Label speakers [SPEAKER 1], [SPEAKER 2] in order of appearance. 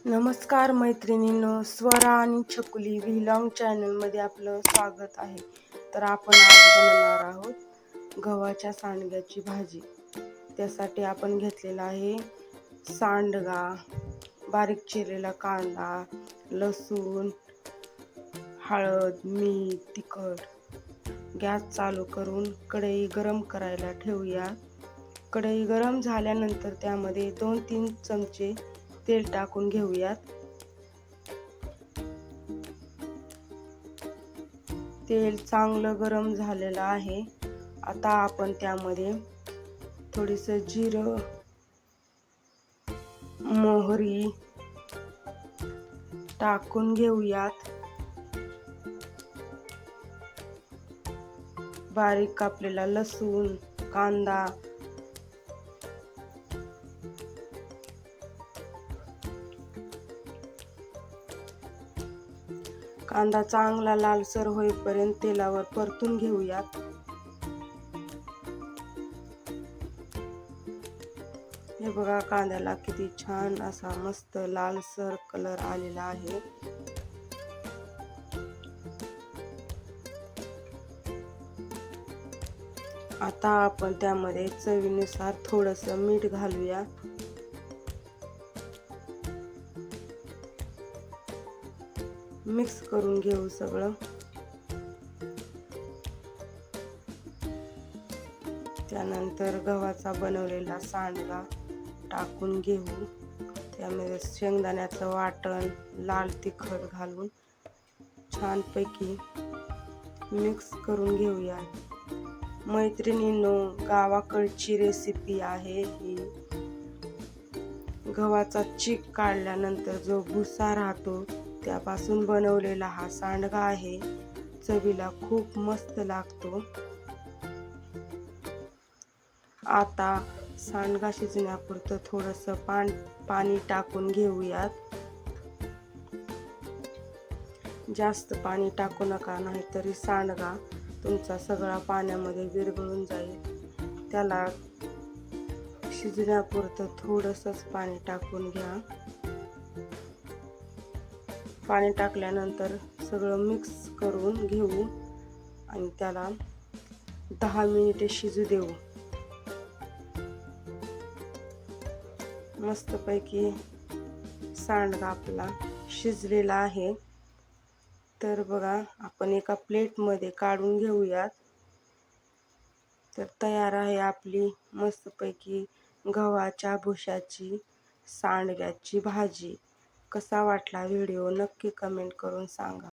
[SPEAKER 1] नमस्कार मैत्रिणींनो, स्वरा आणि छकुली व्हिलॉग चॅनलमध्ये आपलं स्वागत आहे. तर आपण आज बनवणार आहोत गव्हाच्या सांडग्याची भाजी. त्यासाठी आपण घेतलेला आहे सांडगा, बारीक चिरलेला कांदा, लसूण, हळद, मीठ, तिखट. गॅस चालू करून कढई गरम करायला ठेवूया. कढई गरम झाल्यानंतर त्यामध्ये 2-3 चमचे तेल टाकून घेऊयात. तेल चांगलं गरम झालेलं आहे. आता आपण त्यामध्ये थोडीसं जिरं, मोहरी टाकून घेऊयात. बारीक कापलेला लसूण, कांदा, कांदा चांगला लालसर होईपर्यंत तेलावर परतून घेऊयात. हे बघा, कांद्याला किती छान असा मस्त लालसर कलर आलेला आहे. आता आपण त्यामध्ये चवीनुसार थोडंसं मीठ घालूया. मिक्स करून घेऊ सगळं. त्यानंतर गव्हाचा बनवलेला सांडगा टाकून घेऊ. त्यामध्ये शेंगदाण्याचं वाटण, लाल तिखट घालून छानपैकी मिक्स करून घेऊया. मैत्रिणींनो, गावाकडची रेसिपी आहे ही. गव्हाचा चीक काढल्यानंतर जो भुसा राहतो त्यापासून बनवलेला हा सांडगा आहे. चवीला खूप मस्त लागतो. आता सांडगा शिजण्यापुरतं थोडंसं पाणी टाकून घेऊयात. जास्त पाणी टाकू नका, नाहीतरी सांडगा तुमचा सगळा पाण्यामध्ये विरघळून जाईल. त्याला शिजण्यापुरतं थोडंसंच पाणी टाकून घ्या. पाणी टाकल्यानंतर सगळं मिक्स करून घेऊ आणि त्याला 10 मिनिटे शिजू देऊ. मस्तपैकी सांडगा आपला शिजलेला आहे. तर बघा, आपण एका प्लेटमध्ये काढून घेऊयात. तर तयार आहे आपली मस्तपैकी गव्हाच्या भुशाची सांडग्याची भाजी. कसा वाटला व्हिडिओ नक्की कमेंट करून सांगा.